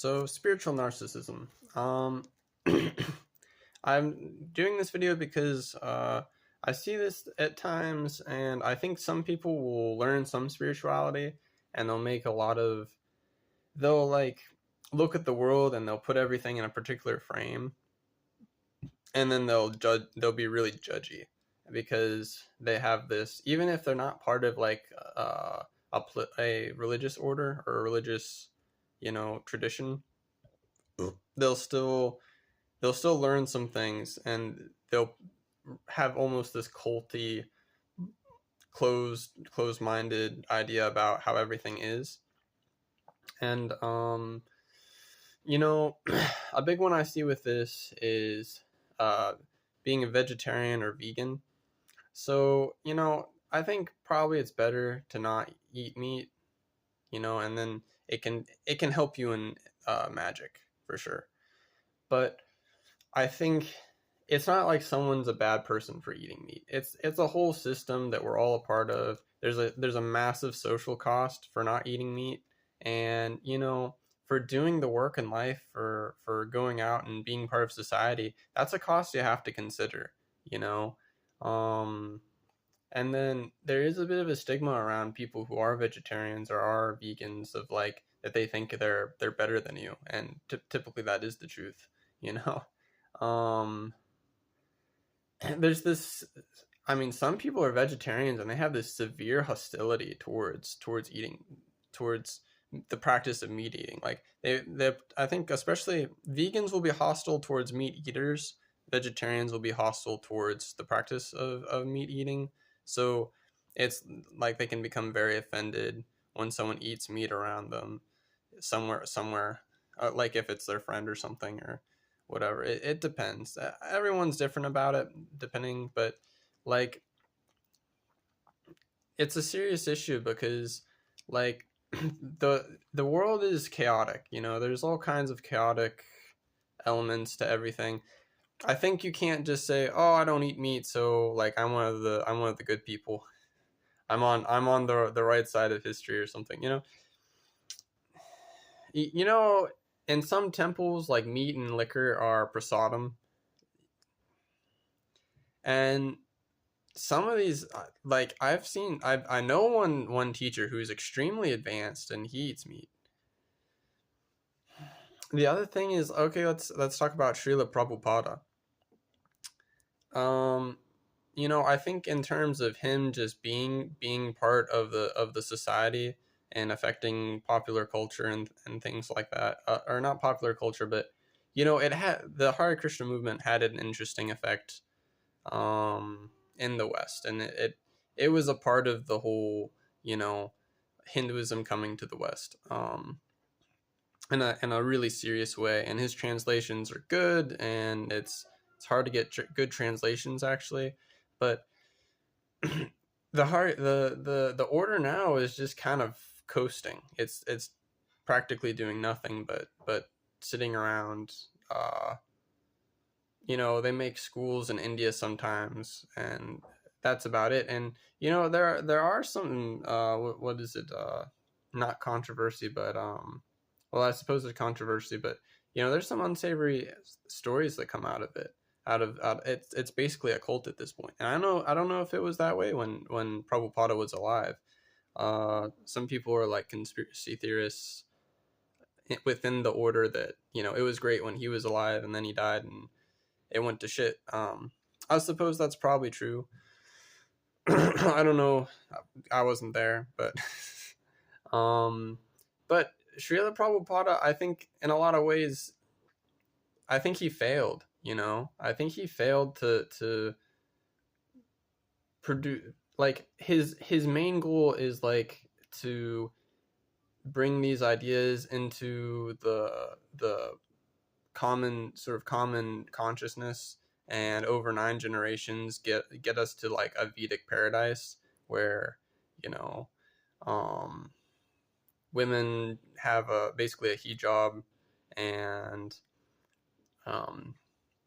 So, spiritual narcissism. I'm doing this video because I see this at times, and I think some people will learn some spirituality, and they'll make a lot of, they'll like look at the world and they'll put everything in a particular frame, and then they'll judge. They'll be really judgy because they have this, even if they're not part of like a religious order or a religious, tradition. They'll still they'll still learn some things, and they'll have almost this culty, closed-minded idea about how everything is. And a big one I see with this is being a vegetarian or vegan. So I think probably it's better to not eat meat, and then it can help you in magic for sure. But I think it's not like someone's a bad person for eating meat. It's a whole system that we're all a part of. There's a massive social cost for not eating meat, and for doing the work in life, for going out and being part of society. That's a cost you have to consider. You know, um, and then there is a bit of a stigma around people who are vegetarians or are vegans, of like that they think they're better than you, and typically that is the truth. You know. Um, there's this. I mean, some people are vegetarians and they have this severe hostility towards eating, towards the practice of meat eating. Like they I think especially vegans will be hostile towards meat eaters. Vegetarians will be hostile towards the practice of meat eating. So it's like they can become very offended when someone eats meat around them somewhere, like if it's their friend or something, or whatever. It depends. Everyone's different about it, depending, but like it's a serious issue because like the world is chaotic. There's all kinds of chaotic elements to everything. I think you can't just say, "Oh, I don't eat meat, so like I'm one of the good people. I'm on the right side of history or something." You know, in some temples, like meat and liquor are prasadam, and some of these, like I know one teacher who's extremely advanced and he eats meat. The other thing is, okay, let's talk about Srila Prabhupada. Um, I think in terms of him just being part of the society and affecting popular culture and things like that, or not popular culture, but it had the Hare Krishna movement had an interesting effect in the West, and it was a part of the whole Hinduism coming to the West, in a really serious way. And his translations are good, and it's hard to get good translations actually, but the order now is just kind of coasting. It's practically doing nothing but sitting around. They make schools in India sometimes, and that's about it. And there are some what is it? Not controversy, but well, I suppose it's controversy, but there's some unsavory stories that come out of it. It's basically a cult at this point. And I don't know if it was that way when Prabhupada was alive. Some people are like conspiracy theorists within the order that it was great when he was alive and then he died and it went to shit. I suppose that's probably true. I don't know. I wasn't there, but but Srila Prabhupada, I think in a lot of ways, I think he failed. I think he failed to produce, like his main goal is like to bring these ideas into the common consciousness, and over 9 generations get us to like a Vedic paradise where you know um women have basically a hijab, and um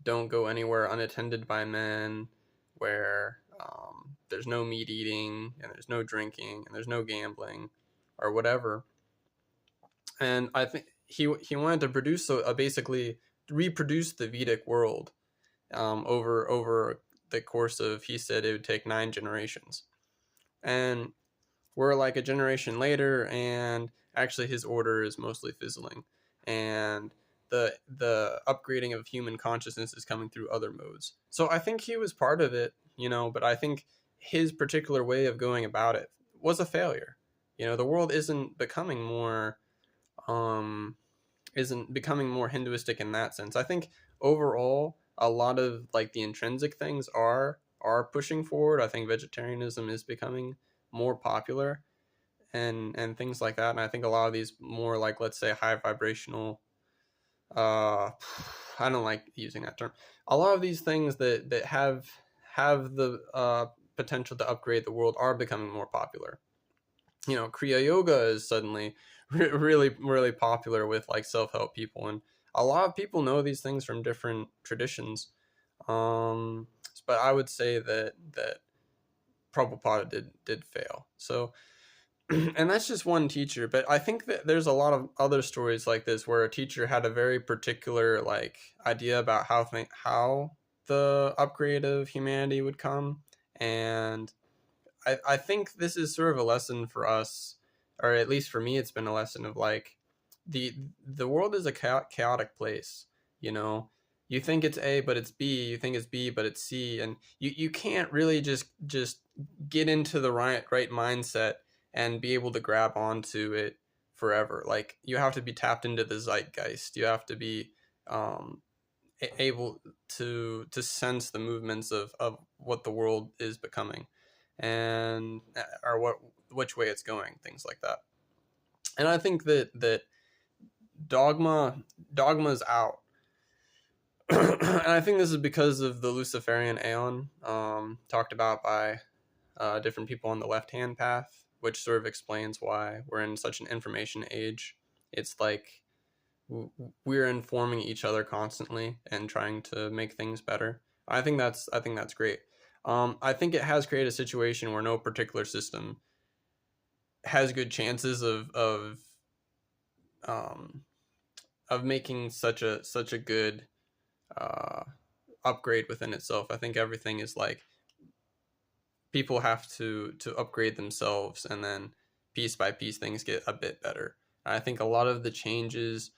don't go anywhere unattended by men, where there's no meat eating and there's no drinking and there's no gambling or whatever. And I think he wanted to produce basically reproduce the Vedic world over the course of, he said it would take 9 generations, and we're like a generation later, and actually his order is mostly fizzling, and the upgrading of human consciousness is coming through other modes. So I think he was part of it, but I think his particular way of going about it was a failure. The world um isn't becoming more Hinduistic in that sense. I think overall a lot of like the intrinsic things are pushing forward. I think vegetarianism is becoming more popular, and things like that. And I think a lot of these more like, let's say, high vibrational, uh I don't like using that term. A lot of these things that have the potential to upgrade the world are becoming more popular. Kriya Yoga is suddenly really, really popular with like self-help people, and a lot of people know these things from different traditions. Um, but I would say that Prabhupada did fail. So, and that's just one teacher, but I think that there's a lot of other stories like this where a teacher had a very particular like idea about how the upgrade of humanity would come, and I think this is sort of a lesson for us, or at least for me, it's been a lesson of like the the world is a chaotic place. You know, you think it's A, but it's B. You think it's B, but it's C, and you can't really just get into the right mindset and be able to grab onto it forever. Like you have to be tapped into the zeitgeist. You have to be um, able to sense the movements of what the world is becoming, and or which way it's going, things like that. And I think that dogma's out. And I think this is because of the Luciferian aeon, talked about by different people on the left hand path, which sort of explains why we're in such an information age. It's like we're informing each other constantly and trying to make things better. I think that's great. I think it has created a situation where no particular system has good chances um, of making such a good uh, upgrade within itself. I think everything is like people have to upgrade themselves, and then piece by piece things get a bit better. I think a lot of the changes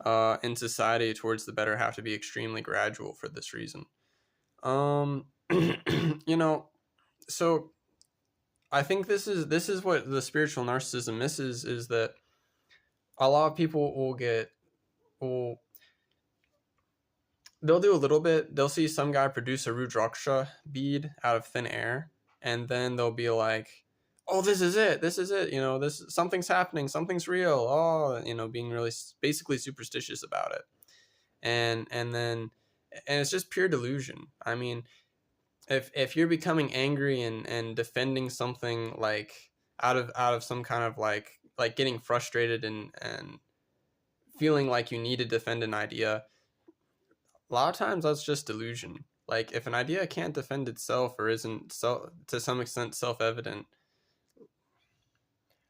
in society towards the better have to be extremely gradual for this reason. Um, you know, so I think this is what the spiritual narcissism misses, is that a lot of people will they'll do a little bit. They'll see some guy produce a Rudraksha bead out of thin air, and then they'll be like, "Oh, this is it. This is it. This something's happening. Something's real." Oh, being really basically superstitious about it, and it's just pure delusion. I mean, if you're becoming angry and defending something like out of some kind of like getting frustrated and feeling like you need to defend an idea, a lot of times that's just delusion. Like if an idea can't defend itself or isn't so to some extent self-evident,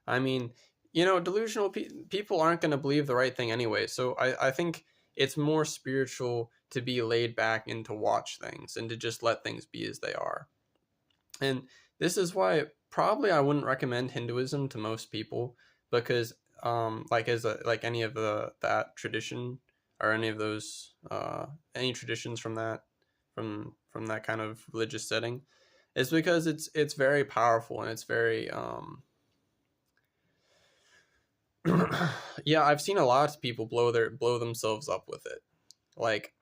I mean, delusional people aren't going to believe the right thing anyway. So I think it's more spiritual to be laid back and to watch things and to just let things be as they are. And this is why probably I wouldn't recommend Hinduism to most people, because like as like any of that tradition, or any of those any traditions from that kind of religious setting, is because it's very powerful, and it's very yeah, I've seen a lot of people blow themselves up with it. Like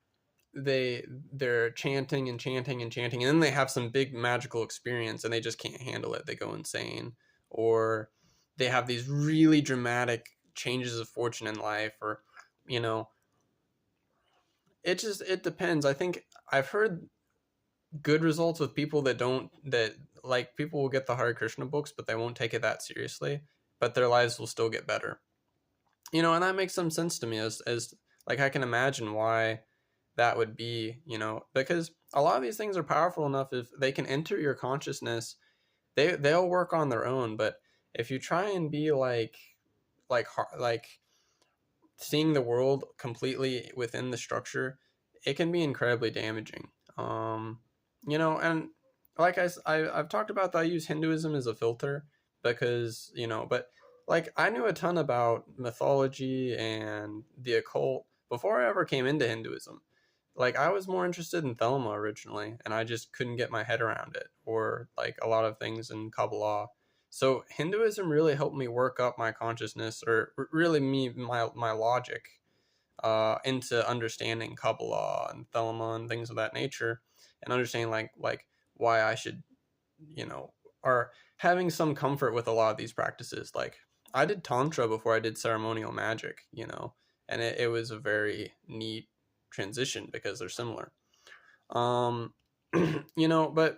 they're chanting and chanting and chanting, and then they have some big magical experience and they just can't handle it. They go insane, or they have these really dramatic changes of fortune in life, or you know, it depends. I think I've heard good results with people that like people will get the Hare Krishna books, but they won't take it that seriously, but their lives will still get better. And that makes some sense to me, as like I can imagine why that would be, because a lot of these things are powerful enough. If they can enter your consciousness, they'll work on their own. But if you try and be like seeing the world completely within the structure, it can be incredibly damaging. Um, and like I've talked about that I use Hinduism as a filter because, but like I knew a ton about mythology and the occult before I ever came into Hinduism. Like I was more interested in Thelema originally, and I just couldn't get my head around it, or like a lot of things in Kabbalah. So Hinduism really helped me work up my consciousness, or really my logic, into understanding Kabbalah and Thelema and things of that nature, and understanding like why I should, you know, or having some comfort with a lot of these practices. Like I did Tantra before I did ceremonial magic, and it was a very neat transition because they're similar. Um, but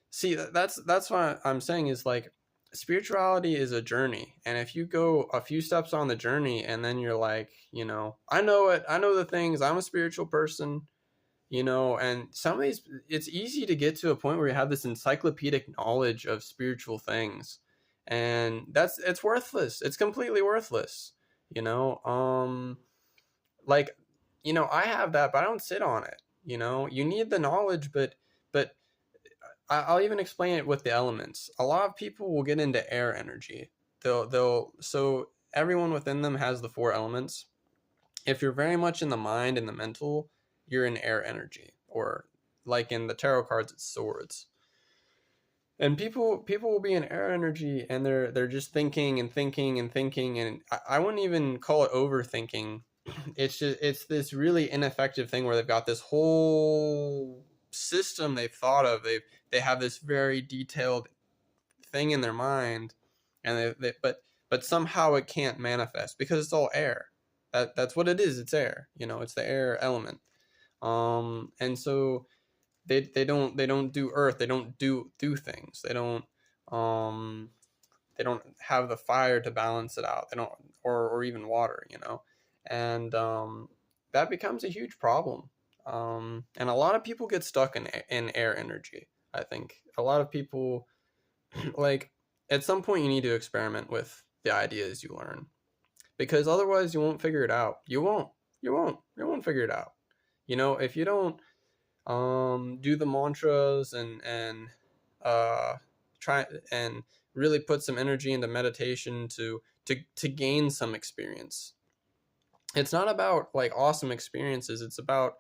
see, that's what I'm saying is like spirituality is a journey, and if you go a few steps on the journey and then you're like, I know it, I know the things, I'm a spiritual person, and some of these, it's easy to get to a point where you have this encyclopedic knowledge of spiritual things, and it's worthless. It's completely worthless. you know um like I have that, but I don't sit on it. You need the knowledge, but I'll even explain it with the elements. A lot of people will get into air energy. So everyone within them has the four elements. If you're very much in the mind and the mental, you're in air energy, or like in the tarot cards, it's swords. And people will be in air energy, and they're just thinking and thinking and thinking, and I wouldn't even call it overthinking. It's this really ineffective thing where they've got this whole system they've thought of. They have this very detailed thing in their mind, and but somehow it can't manifest because it's all air. That's what it is. It's air. It's the air element. And so they don't do earth. They don't do things. Um they don't have the fire to balance it out. They don't, or even water. And that becomes a huge problem. And a lot of people get stuck in air energy. I think a lot of people, like, at some point you need to experiment with the ideas you learn, because otherwise you won't figure it out. You won't figure it out. If you don't do the mantras and uh try and really put some energy into meditation to gain some experience. It's not about like awesome experiences. It's about,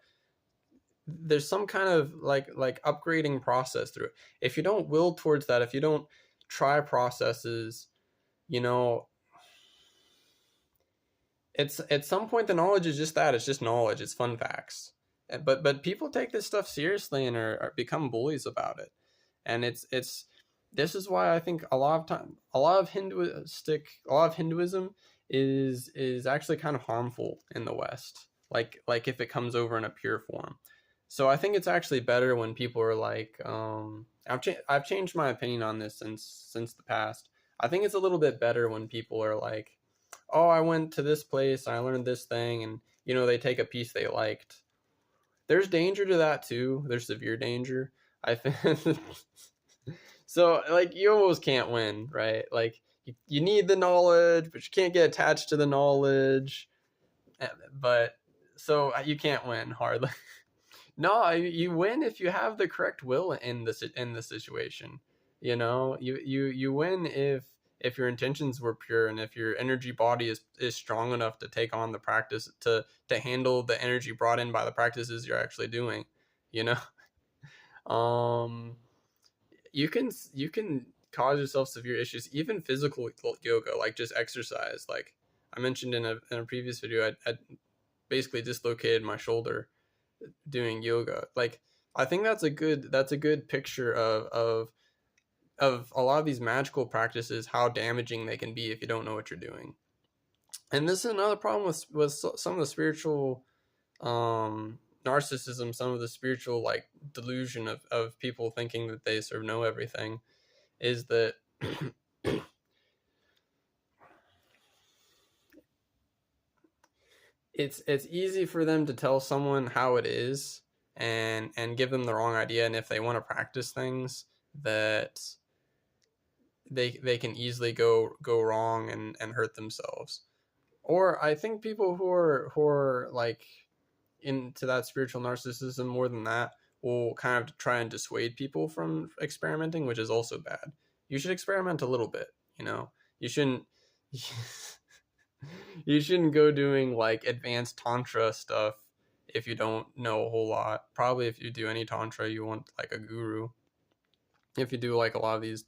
there's some kind of like upgrading process through it. If you don't will towards that, if you don't try processes, you know it's at some point the knowledge is just that. It's just knowledge. It's fun facts. But people take this stuff seriously and are become bullies about it. And it's this is why I think a lot of Hinduism is actually kind of harmful in the West, like if it comes over in a pure form. So I think it's actually better when people are like, I've changed my opinion on this since the past. I think it's a little bit better when people are like, oh, I went to this place, I learned this thing, and they take a piece they liked. There's danger to that too. There's severe danger, I think. So like you almost can't win, right? Like you need the knowledge, but you can't get attached to the knowledge. But so you can't win hardly. No, you win if you have the correct will in the situation. You win if your intentions were pure, and if your energy body is strong enough to take on the practice, to handle the energy brought in by the practices you're actually doing. You know, you can cause yourself severe issues, even physical yoga, like just exercise. Like I mentioned in a previous video, I basically dislocated my shoulder doing yoga. Like I think that's a good picture of a lot of these magical practices, how damaging they can be if you don't know what you're doing. And this is another problem with some of the spiritual narcissism, some of the spiritual like delusion of people thinking that they sort of know everything, is that it's easy for them to tell someone how it is and give them the wrong idea. And if they want to practice things, that they can easily go wrong and hurt themselves. or I think people who are like into that spiritual narcissism more than that will kind of try and dissuade people from experimenting, which is also bad. You should experiment a little bit, you know. You shouldn't you shouldn't go doing like advanced tantra stuff if you don't know a whole lot. Probably if you do any tantra, you want like a guru. If you do like a lot of these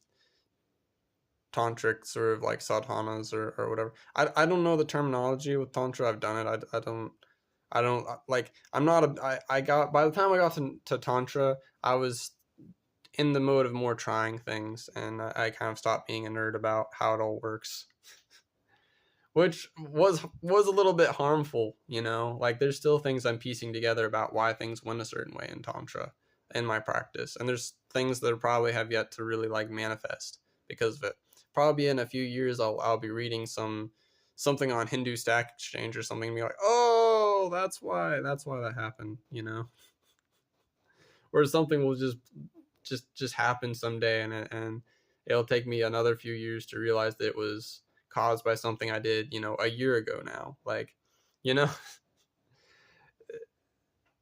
tantric sort of like sadhanas or whatever. I don't know the terminology with tantra. I've done it. I don't like, I'm not a I got, by the time I got to tantra, I was in the mode of more trying things, and I kind of stopped being a nerd about how it all works, which was a little bit harmful, you know. Like there's still things I'm piecing together about why things went a certain way in tantra in my practice, and there's things that probably have yet to really like manifest because of it. Probably in a few years I'll be reading something on Hindu Stack Exchange or something and be like, oh, that's why that happened, you know. Or something will just happen someday, and it'll take me another few years to realize that it was caused by something I did, you know, a year ago now. Like, you know,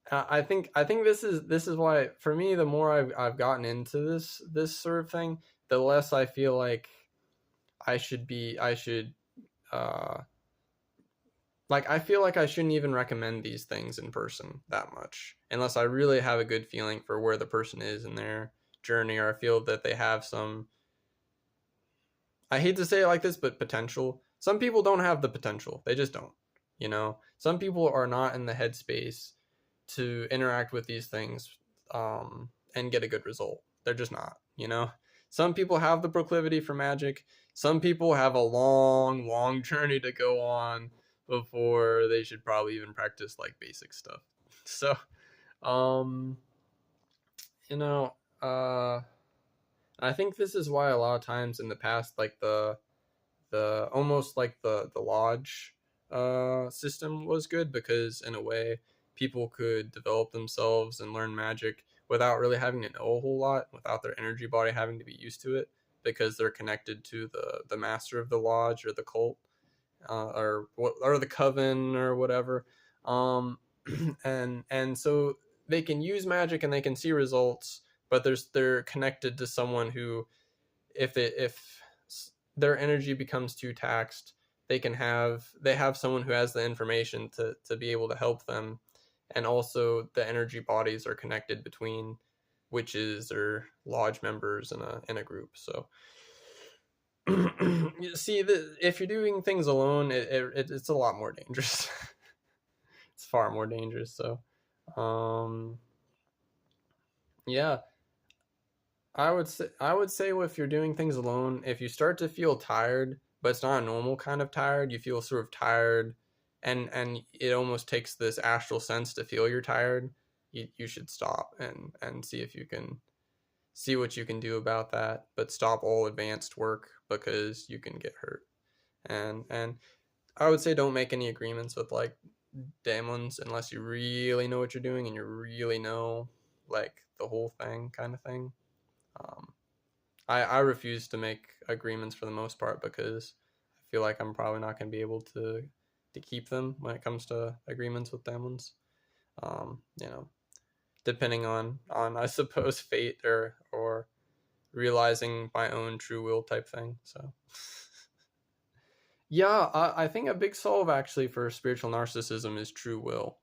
I think this is why for me, the more I've gotten into this sort of thing, the less I feel like I should uh like, I feel like I shouldn't even recommend these things in person that much unless I really have a good feeling for where the person is in their journey, or I feel that they have some, I hate to say it like this, but potential. Some people don't have the potential. They just don't. You know, some people are not in the headspace to interact with these things and get a good result. They're just not, you know. Some people have the proclivity for magic. Some people have a long, long journey to go on before they should probably even practice like basic stuff. So, um, you know, I think this is why a lot of times in the past, like the almost like the lodge system was good, because in a way people could develop themselves and learn magic without really having to know a whole lot, without their energy body having to be used to it, because they're connected to the master of the lodge or the cult, or the coven or whatever, um, and so they can use magic and they can see results, but they're connected to someone who, if their energy becomes too taxed, they have someone who has the information to be able to help them, and also the energy bodies are connected between witches or lodge members in a group. So you see, if you're doing things alone, it's a lot more dangerous. It's far more dangerous. So, um, yeah, I would say if you're doing things alone, if you start to feel tired, but it's not a normal kind of tired, you feel sort of tired, and it almost takes this astral sense to feel you're tired. You should stop and see if you can see what you can do about that, but stop all advanced work because you can get hurt. And I would say don't make any agreements with like demons unless you really know what you're doing and you really know like the whole thing, kind of thing. Um, I refuse to make agreements for the most part because I feel like I'm probably not going to be able to keep them when it comes to agreements with demons. You know, depending on I suppose fate or realizing my own true will type thing. So yeah, I think a big solve actually for spiritual narcissism is true will.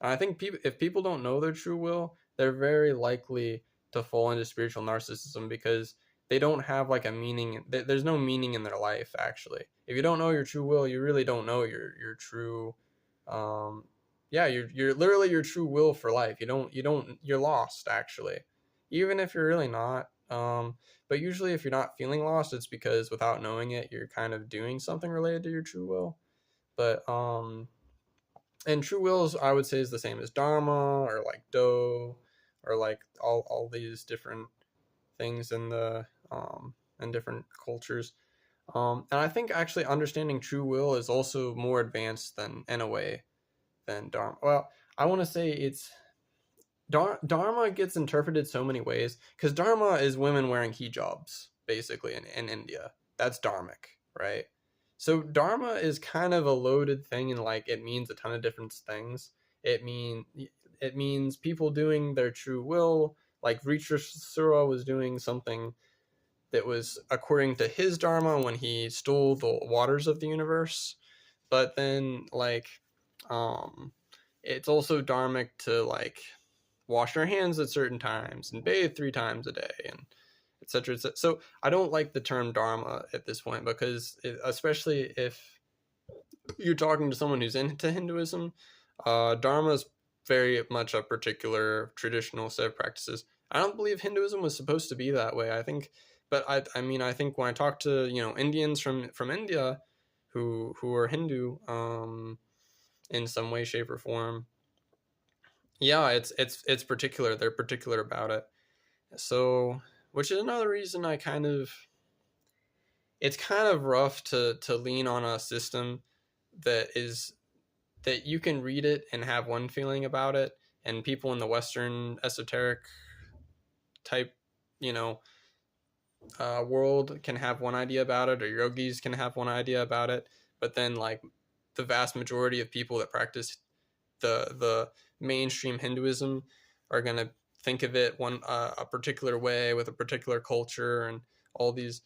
And I think if people don't know their true will, they're very likely to fall into spiritual narcissism because they don't have like a meaning. There's no meaning in their life actually. If you don't know your true will, you really don't know your true, um, yeah, you're literally your true will for life. You're lost actually, even if you're really not. But usually, if you're not feeling lost, it's because without knowing it, you're kind of doing something related to your true will. But and true wills, I would say, is the same as dharma or like do, or like all these different things in different cultures. And I think actually understanding true will is also more advanced than in a way than dharma. Well, I want to say it's dharma gets interpreted so many ways because dharma is women wearing hijabs basically in India. That's dharmic, right? So Dharma is kind of a loaded thing, and like it means a ton of different things. It mean it means people doing their true will. Like Vritrasura was doing something that was according to his dharma when he stole the waters of the universe. But then like um it's also dharmic to like wash your hands at certain times and bathe 3 times a day and etc. Et so I don't like the term dharma at this point because especially if you're talking to someone who's into Hinduism, dharma is very much a particular traditional set of practices. I don't believe Hinduism was supposed to be that way. I think, but I mean, I think when I talk to Indians from India, who are Hindu, in some way, shape, or form, yeah, it's particular. They're particular about it. So, which is another reason I kind of, it's kind of rough to lean on a system that is that you can read it and have one feeling about it, and people in the Western esoteric type, you know, world can have one idea about it, or yogis can have one idea about it, but then like the vast majority of people that practice the mainstream Hinduism are gonna think of it a particular way with a particular culture and all these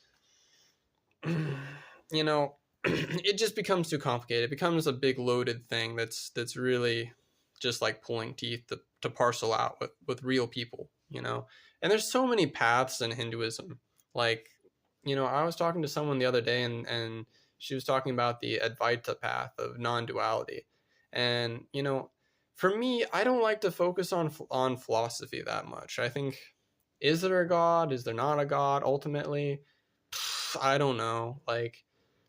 you know it just becomes too complicated. It becomes a big loaded thing that's really just like pulling teeth to parcel out with real people, and there's so many paths in Hinduism. Like, I was talking to someone the other day, and she was talking about the Advaita path of non-duality. And for me, I don't like to focus on philosophy that much. I think, is there a god, is there not a god ultimately? I don't know. Like,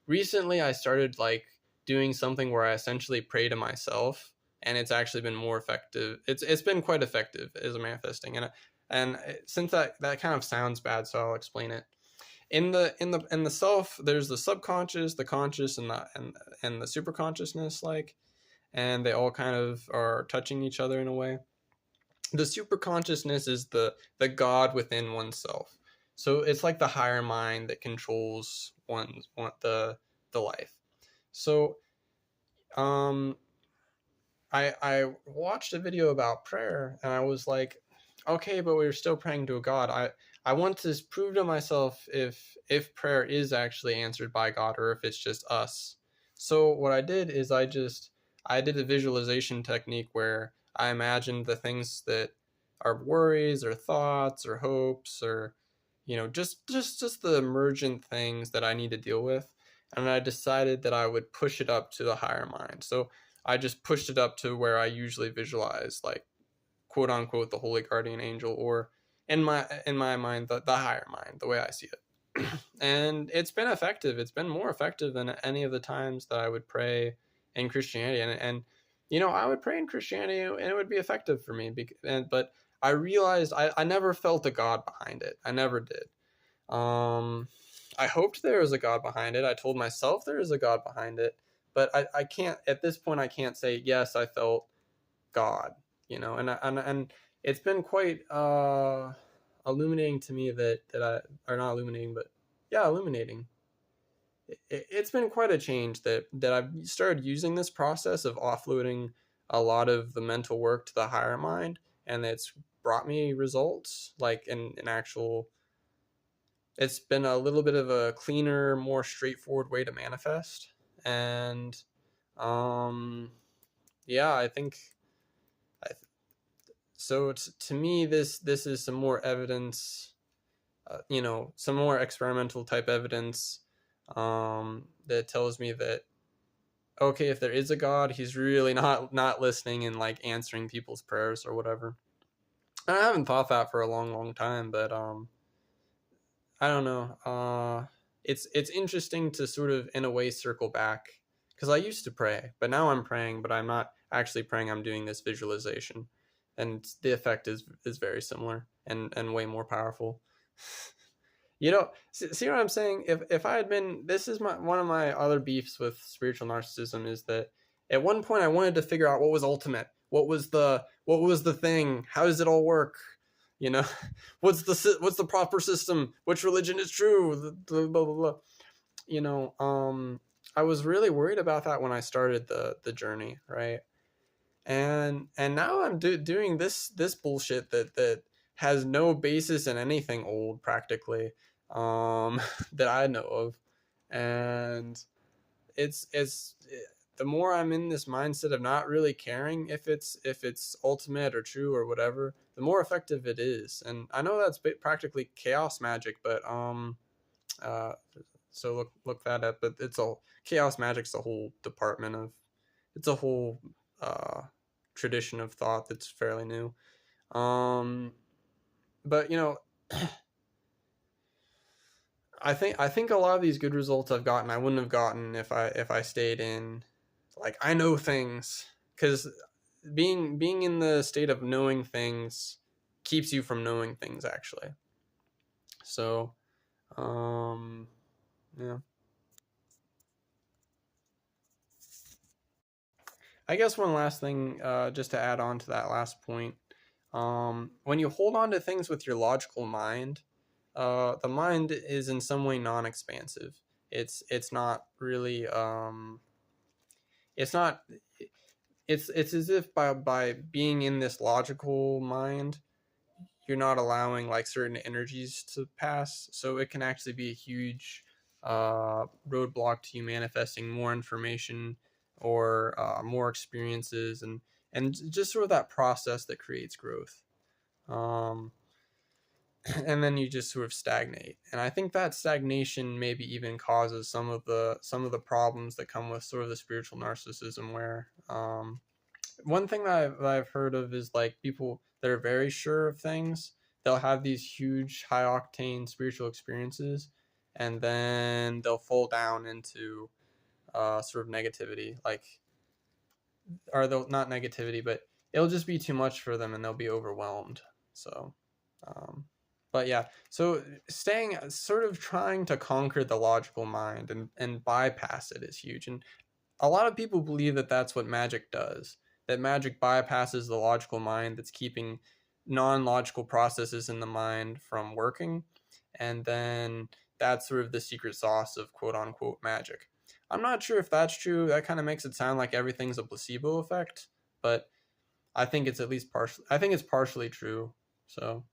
recently I started like doing something where I essentially pray to myself, and it's actually been more effective. It's been quite effective as a manifesting. And since that kind of sounds bad, so I'll explain it. In the self, there's the subconscious, the conscious, and the super consciousness, like, and they all kind of are touching each other in a way. The super consciousness is the God within oneself. So it's like the higher mind that controls the life. So um I watched a video about prayer, and I was like, okay, but we're still praying to a God. I want to prove to myself if prayer is actually answered by God, or if it's just us. So what I did is I did a visualization technique where I imagined the things that are worries or thoughts or hopes, or just the emergent things that I need to deal with. And I decided that I would push it up to the higher mind. So I just pushed it up to where I usually visualize, like, quote unquote, the holy guardian angel, or in my mind, the higher mind, the way I see it. And it's been effective. It's been more effective than any of the times that I would pray in Christianity. And I would pray in Christianity and it would be effective for me. But I realized I never felt a God behind it. I never did. I hoped there was a God behind it. I told myself there is a God behind it. But I can't, at this point, I can't say, yes, I felt God, and it's been quite illuminating to me or not illuminating, but yeah, illuminating. It's been quite a change that I've started using this process of offloading a lot of the mental work to the higher mind, and it's brought me results, like in actual. It's been a little bit of a cleaner, more straightforward way to manifest, and yeah, I think. So to me, this is some more evidence, some more experimental type evidence, that tells me that, okay, if there is a God, he's really not listening and like answering people's prayers or whatever. And I haven't thought that for a long time, but I don't know. It's interesting to sort of, in a way, circle back, because I used to pray, but now I'm praying, but I'm not actually praying. I'm doing this visualization, and the effect is very similar and way more powerful. See what I'm saying? If I had been, this is one of my other beefs with spiritual narcissism, is that at one point I wanted to figure out what was ultimate, what was the thing, how does it all work, what's the proper system, which religion is true, blah blah blah. I was really worried about that when I started the journey, right? And now I'm doing this bullshit that has no basis in anything old practically, that I know of. And it's the more I'm in this mindset of not really caring if it's ultimate or true or whatever, the more effective it is. And I know that's practically chaos magic, but uh so look that up. But it's a chaos magic's a whole department of, it's a whole uh tradition of thought that's fairly new. Um but I think a lot of these good results I've gotten I wouldn't have gotten if I stayed in, like, I know things, because being in the state of knowing things keeps you from knowing things actually. So um yeah, I guess one last thing, just to add on to that last point, when you hold on to things with your logical mind, the mind is in some way non-expansive. It's not really it's not it's as if by being in this logical mind, you're not allowing like certain energies to pass, so it can actually be a huge roadblock to you manifesting more information or more experiences, and just sort of that process that creates growth. um, and then you just sort of stagnate, and I think that stagnation maybe even causes some of the problems that come with sort of the spiritual narcissism, where one thing that I've heard of is like people that are very sure of things, they'll have these huge high octane spiritual experiences, and then they'll fall down into sort of negativity, like, or they'll not negativity, but it'll just be too much for them and they'll be overwhelmed. So um, but yeah, so staying sort of trying to conquer the logical mind and bypass it is huge. And a lot of people believe that that's what magic does, that magic bypasses the logical mind that's keeping non-logical processes in the mind from working, and then that's sort of the secret sauce of quote unquote magic. I'm not sure if that's true. That kind of makes it sound like everything's a placebo effect, but I think it's at least partially, I think it's partially true. So